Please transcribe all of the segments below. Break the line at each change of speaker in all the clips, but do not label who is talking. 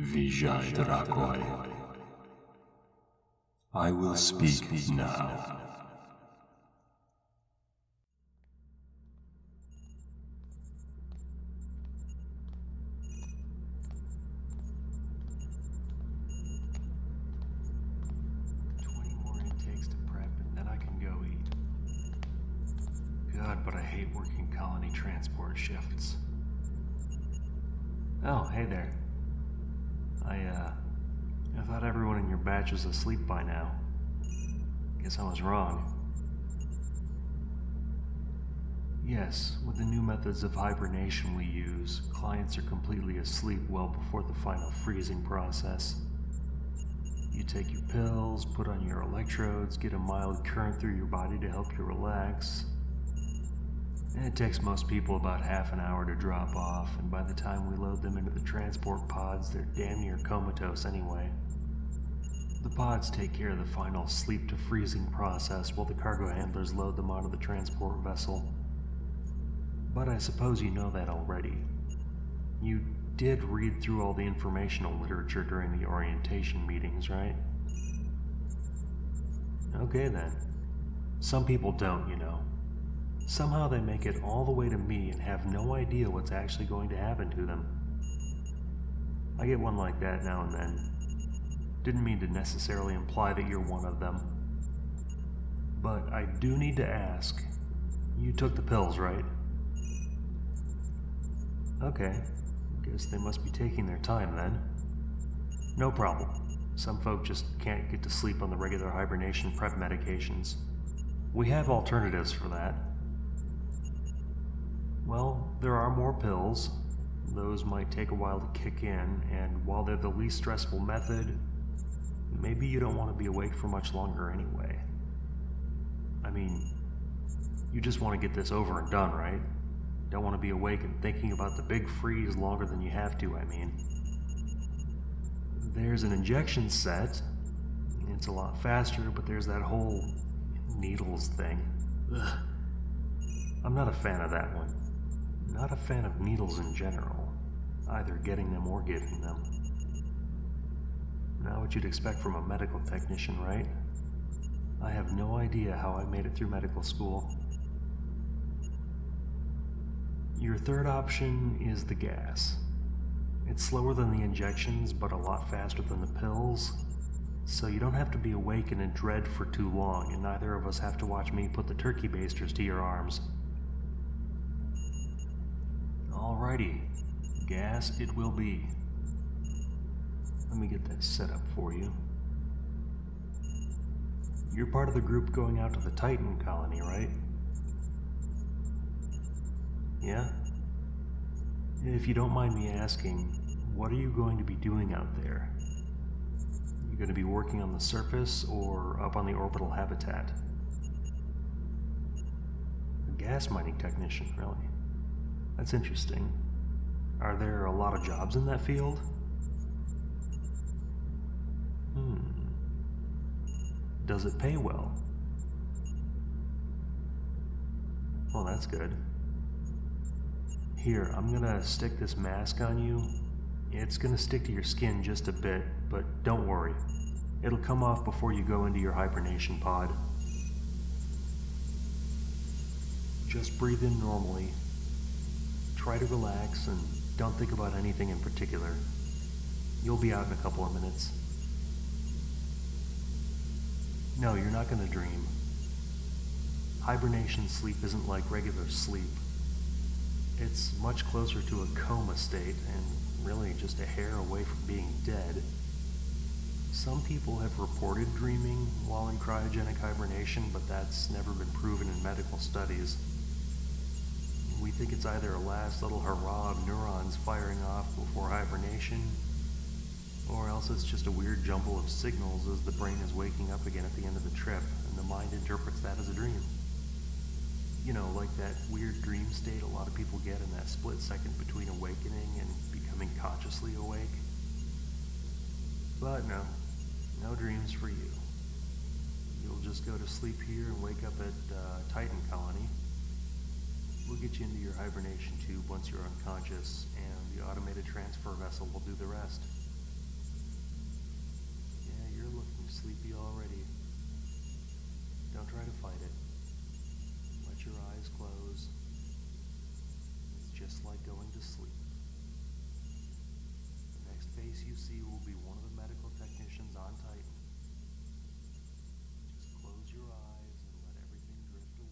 Vijay Drakoi. I will speak now.
God, but I hate working colony transport shifts. Oh, hey there. I thought everyone in your batch was asleep by now. Guess I was wrong. Yes, with the new methods of hibernation we use, clients are completely asleep well before the final freezing process. You take your pills, put on your electrodes, get a mild current through your body to help you relax. And it takes most people about half an hour to drop off, and by the time we load them into the transport pods, they're damn near comatose anyway. The pods take care of the final sleep to freezing process while the cargo handlers load them onto the transport vessel. But I suppose you know that already. You did read through all the informational literature during the orientation meetings, right? Okay then. Some people don't, you know. Somehow they make it all the way to me and have no idea what's actually going to happen to them. I get one like that now and then. Didn't mean to necessarily imply that you're one of them. But I do need to ask, you took the pills, right? Okay, guess they must be taking their time then. No problem. Some folk just can't get to sleep on the regular hibernation prep medications. We have alternatives for that. Well, there are more pills. Those might take a while to kick in, and while they're the least stressful method, maybe you don't want to be awake for much longer anyway. I mean, you just want to get this over and done, right? Don't want to be awake and thinking about the big freeze longer than you have to, I mean. There's an injection set. It's a lot faster, but there's that whole needles thing. Ugh. I'm not a fan of that one. Not a fan of needles in general, either getting them or giving them. Not what you'd expect from a medical technician, right? I have no idea how I made it through medical school. Your third option is the gas. It's slower than the injections, but a lot faster than the pills, so you don't have to be awake and in dread for too long, and neither of us have to watch me put the turkey basters to your arms. Alrighty, gas it will be. Let me get that set up for you. You're part of the group going out to the Titan colony, right? Yeah? If you don't mind me asking, what are you going to be doing out there? You going to be working on the surface or up on the orbital habitat? A gas mining technician, really? That's interesting. Are there a lot of jobs in that field? Does it pay well? Well, that's good. Here, I'm gonna stick this mask on you. It's gonna stick to your skin just a bit, but don't worry. It'll come off before you go into your hibernation pod. Just breathe in normally. Try to relax and don't think about anything in particular. You'll be out in a couple of minutes. No, you're not gonna dream. Hibernation sleep isn't like regular sleep. It's much closer to a coma state and really just a hair away from being dead. Some people have reported dreaming while in cryogenic hibernation, but that's never been proven in medical studies. We think it's either a last little hurrah of neurons firing off before hibernation, or else it's just a weird jumble of signals as the brain is waking up again at the end of the trip, and the mind interprets that as a dream. You know, like that weird dream state a lot of people get in that split second between awakening and becoming consciously awake. But no dreams for you. You'll just go to sleep here and wake up at Titan Colony. We'll get you into your hibernation tube once you're unconscious, and the automated transfer vessel will do the rest. sleepy already. Don't try to fight it. Let your eyes close. It's just like going to sleep. The next face you see will be one of the medical technicians on Titan. Just close your eyes and let everything drift away.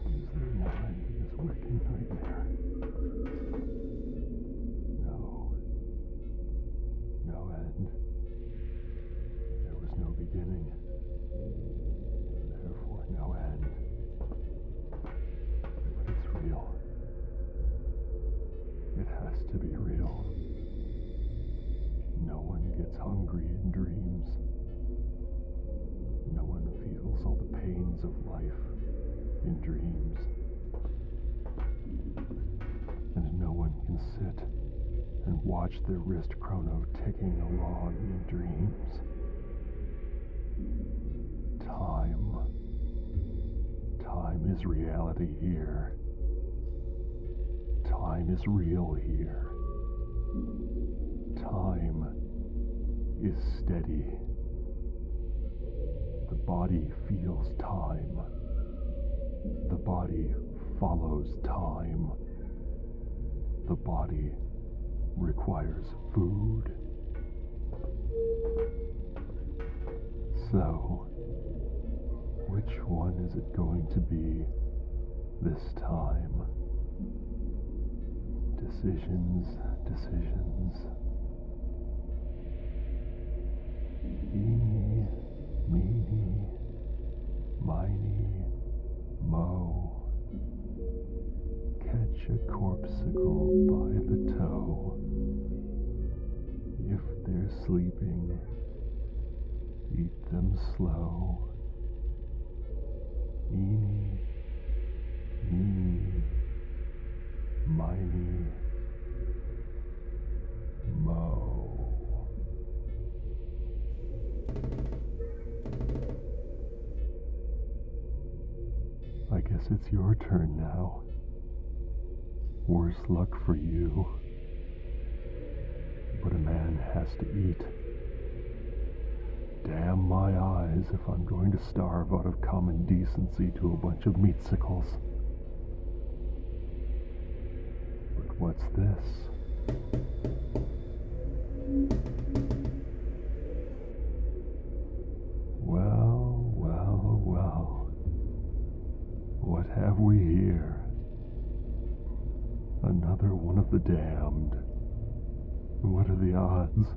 Is there wine in this waking nightmare? No end. There was no beginning, therefore no end. But it's real. It has to be real. No one gets hungry in dreams. No one feels all the pains of life in dreams. And no one can sit and watch their wrist chrono ticking along in dreams. Time is reality here. Time is real here. Time is steady. The body feels time. The body follows time. The body requires food. So, which one is it going to be this time? Decisions. Eeny, meeny, miny, mo. Catch a corpsicle by the toe. If they're sleeping, eat them slow. Eeny, meeny, miny, mo. I guess it's your turn now. Worse luck for you. But a man has to eat. Damn my eyes if I'm going to starve out of common decency to a bunch of meatsicles. But what's this? Well. What have we here? Another one of the damned. What are the odds?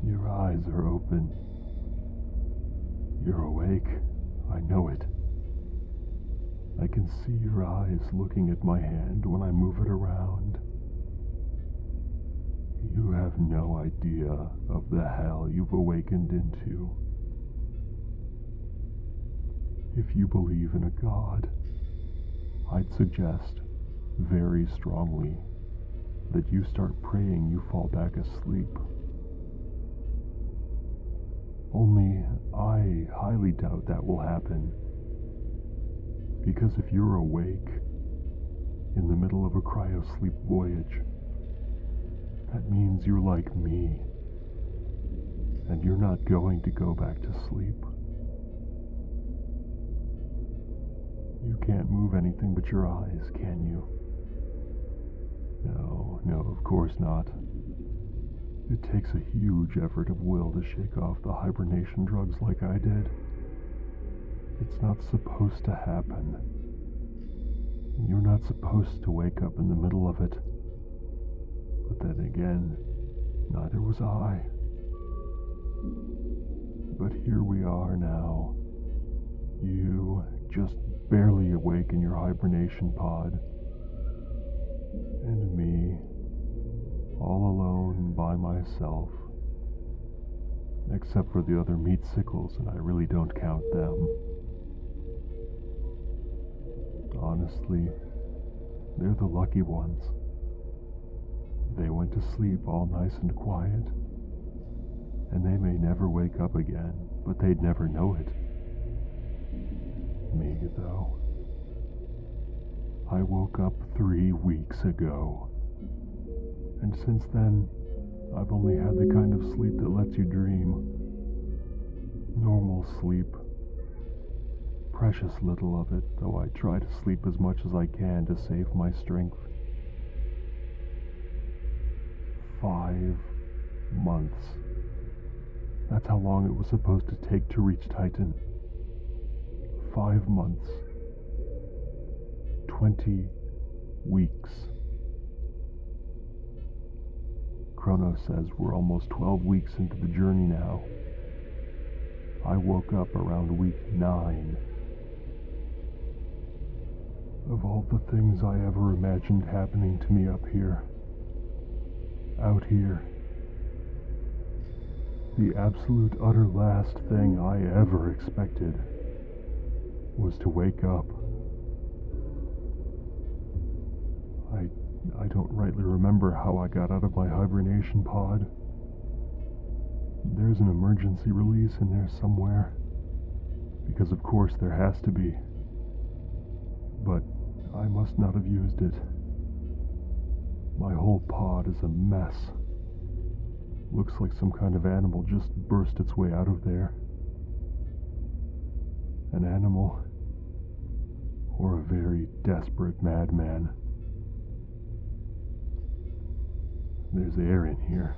Your eyes are open. You're awake. I know it. I can see your eyes looking at my hand when I move it around. You have no idea of the hell you've awakened into. If you believe in a god, I'd suggest very strongly that you start praying you fall back asleep. Only I highly doubt that will happen, because if you're awake in the middle of a cryosleep voyage, that means you're like me, and you're not going to go back to sleep. You can't move anything but your eyes, can you? No, of course not. It takes a huge effort of will to shake off the hibernation drugs like I did. It's not supposed to happen. You're not supposed to wake up in the middle of it. But then again, neither was I. But here we are now. You just barely awake in your hibernation pod. And me, all alone by myself. except for the other meat sickles, and I really don't count them. Honestly, they're the lucky ones. They went to sleep all nice and quiet, and they may never wake up again, but they'd never know it. Me, though. I woke up 3 weeks ago, and since then, I've only had the kind of sleep that lets you dream. Normal sleep. Precious little of it, though I try to sleep as much as I can to save my strength. 5 months. That's how long it was supposed to take to reach Titan. 5 months. 20 weeks. Chronos says we're almost 12 weeks into the journey now. I woke up around week 9. Of all the things I ever imagined happening to me up here, out here, the absolute utter last thing I ever expected was to wake up. I don't rightly remember how I got out of my hibernation pod. There's an emergency release in there somewhere, because of course there has to be. But I must not have used it. My whole pod is a mess. Looks like some kind of animal just burst its way out of there. An animal, or a very desperate madman. There's air in here.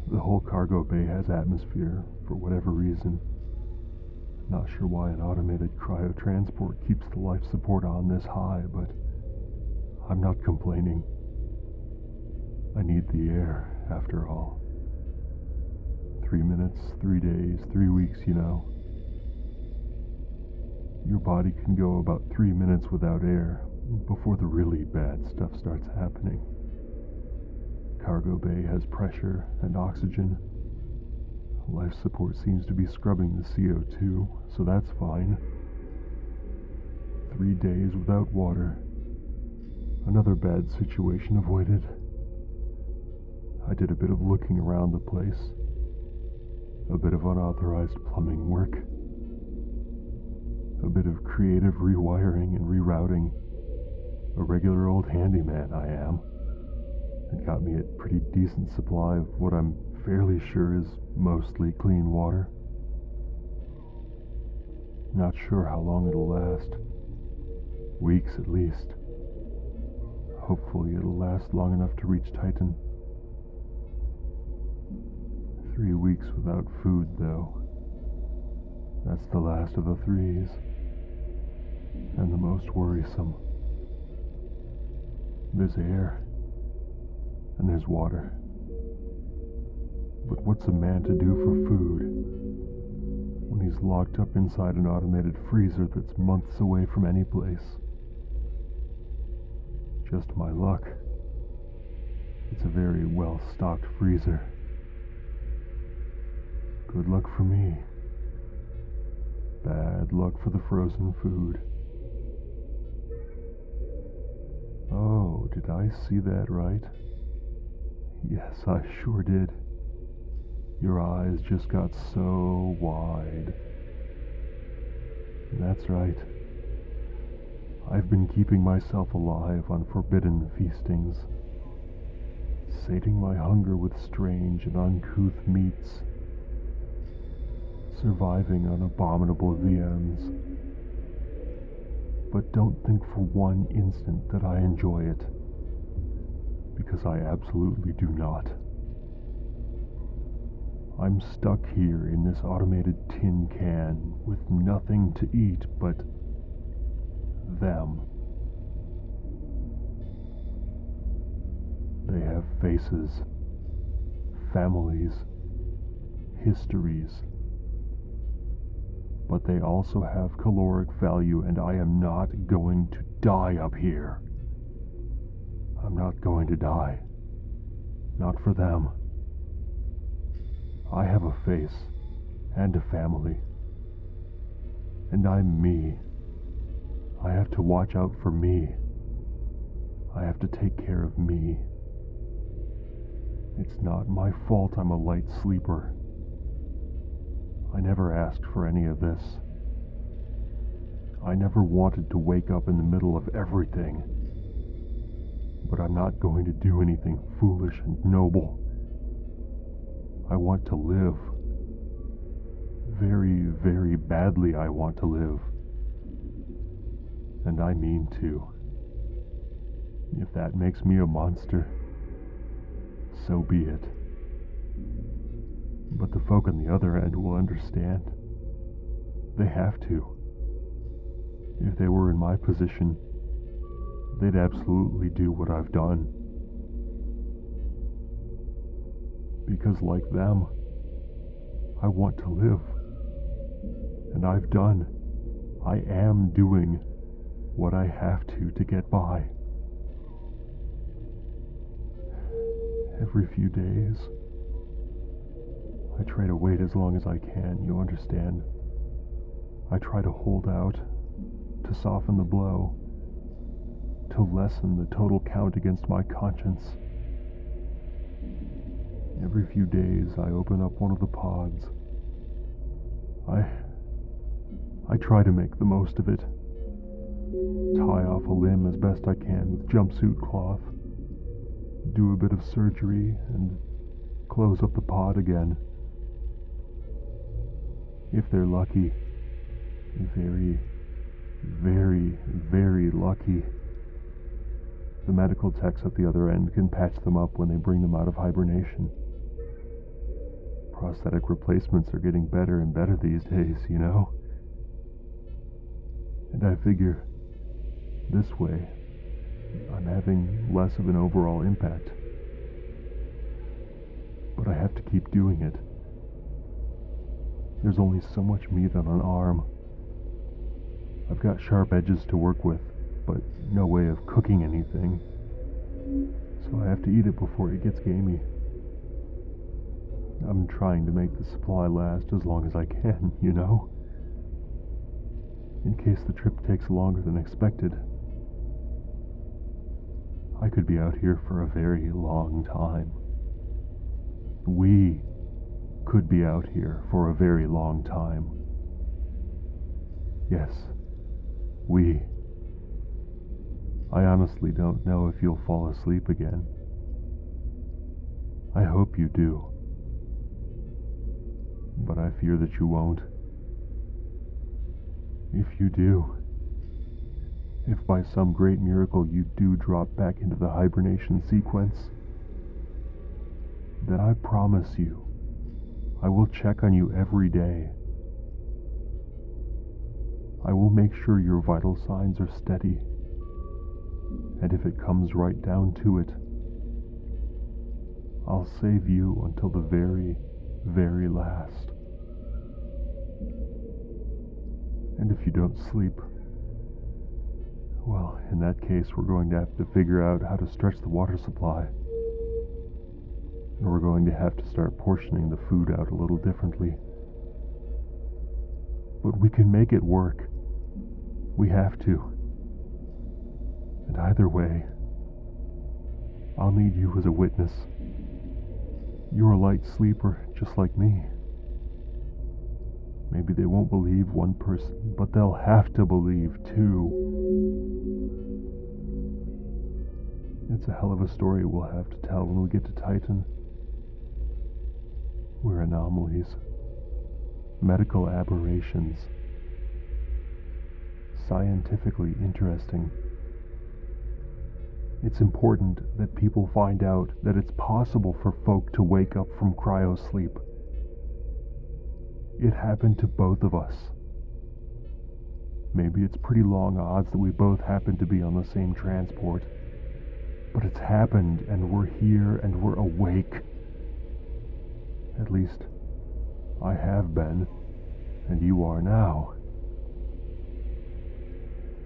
The whole cargo bay has atmosphere, for whatever reason. Not sure why an automated cryotransport keeps the life support on this high, but I'm not complaining. I need the air, after all. 3 minutes, 3 days, 3 weeks, you know. Your body can go about 3 minutes without air before the really bad stuff starts happening. Cargo bay has pressure and oxygen. Life support seems to be scrubbing the CO2, so that's fine. 3 days without water. Another bad situation avoided. I did a bit of looking around the place. A bit of unauthorized plumbing work. A bit of creative rewiring and rerouting. A regular old handyman I am. It got me a pretty decent supply of what I'm fairly sure is mostly clean water. Not sure how long it'll last. Weeks at least. Hopefully it'll last long enough to reach Titan. 3 weeks without food, though. That's the last of the 3s. And the most worrisome. There's air. And there's water. But what's a man to do for food when he's locked up inside an automated freezer that's months away from any place? Just my luck. It's a very well-stocked freezer. Good luck for me. Bad luck for the frozen food. Oh, did I see that right? Yes, I sure did. Your eyes just got so wide. That's right. I've been keeping myself alive on forbidden feastings, sating my hunger with strange and uncouth meats, surviving on abominable viands. But don't think for one instant that I enjoy it, because I absolutely do not. I'm stuck here in this automated tin can with nothing to eat but them. They have faces, families, histories, but they also have caloric value, and I am not going to die up here. I'm not going to die. Not for them. I have a face and a family. And I'm me. I have to watch out for me. I have to take care of me. It's not my fault I'm a light sleeper. I never asked for any of this. I never wanted to wake up in the middle of everything. But I'm not going to do anything foolish and noble. I want to live. Very, very badly I want to live. And I mean to. If that makes me a monster, so be it. But the folk on the other end will understand. They have to. If they were in my position, they'd absolutely do what I've done. Because like them, I want to live. And I am doing what I have to get by. Every few days, I try to wait as long as I can, you understand? I try to hold out, to soften the blow, to lessen the total count against my conscience. Every few days, I open up one of the pods. I try to make the most of it. Tie off a limb as best I can with jumpsuit cloth. Do a bit of surgery and close up the pod again. If they're lucky, very, very, very lucky, the medical techs at the other end can patch them up when they bring them out of hibernation. Prosthetic replacements are getting better and better these days, you know? And I figure, this way, I'm having less of an overall impact. But I have to keep doing it. There's only so much meat on an arm. I've got sharp edges to work with, but no way of cooking anything. So I have to eat it before it gets gamey. I'm trying to make the supply last as long as I can, you know? In case the trip takes longer than expected. I could be out here for a very long time. We could be out here for a very long time. Yes, we. I honestly don't know if you'll fall asleep again. I hope you do. But I fear that you won't. If you do, if by some great miracle you do drop back into the hibernation sequence, then I promise you, I will check on you every day. I will make sure your vital signs are steady, and if it comes right down to it, I'll save you until the very, very last. And if you don't sleep, well, in that case, we're going to have to figure out how to stretch the water supply. And we're going to have to start portioning the food out a little differently. But we can make it work. We have to. And either way, I'll need you as a witness. You're a light sleeper, just like me. Maybe they won't believe one person, but they'll have to believe two. It's a hell of a story we'll have to tell when we get to Titan. We're anomalies. Medical aberrations. Scientifically interesting. It's important that people find out that it's possible for folk to wake up from cryosleep. It happened to both of us. Maybe it's pretty long odds that we both happen to be on the same transport. But it's happened, and we're here, and we're awake. At least, I have been, and you are now.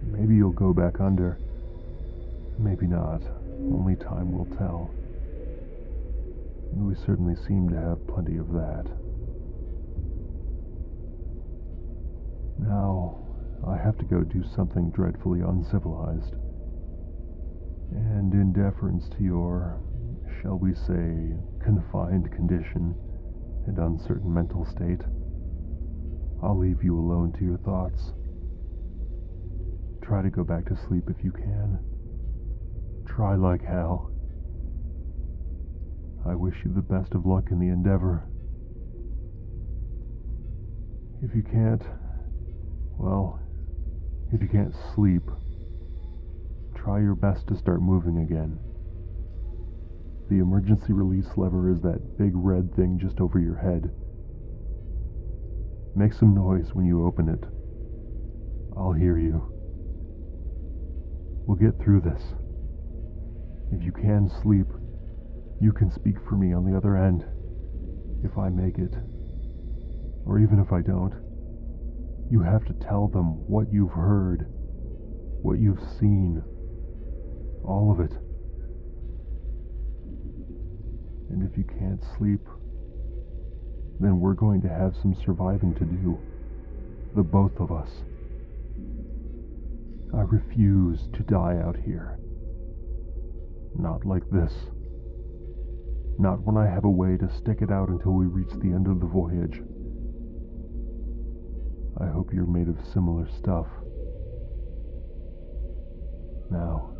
Maybe you'll go back under. Maybe not. Only time will tell. We certainly seem to have plenty of that. Now, I have to go do something dreadfully uncivilized. And in deference to your, shall we say, confined condition and uncertain mental state, I'll leave you alone to your thoughts. Try to go back to sleep if you can. Try like hell. I wish you the best of luck in the endeavor. If you can't, well, if you can't sleep, try your best to start moving again. The emergency release lever is that big red thing just over your head. Make some noise when you open it. I'll hear you. We'll get through this. If you can sleep, you can speak for me on the other end, if I make it. Or even if I don't, you have to tell them what you've heard, what you've seen, all of it. And if you can't sleep, then we're going to have some surviving to do, the both of us. I refuse to die out here. Not like this. Not when I have a way to stick it out until we reach the end of the voyage. I hope you're made of similar stuff. Now,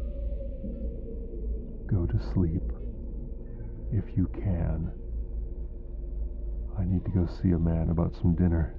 go to sleep, if you can. I need to go see a man about some dinner.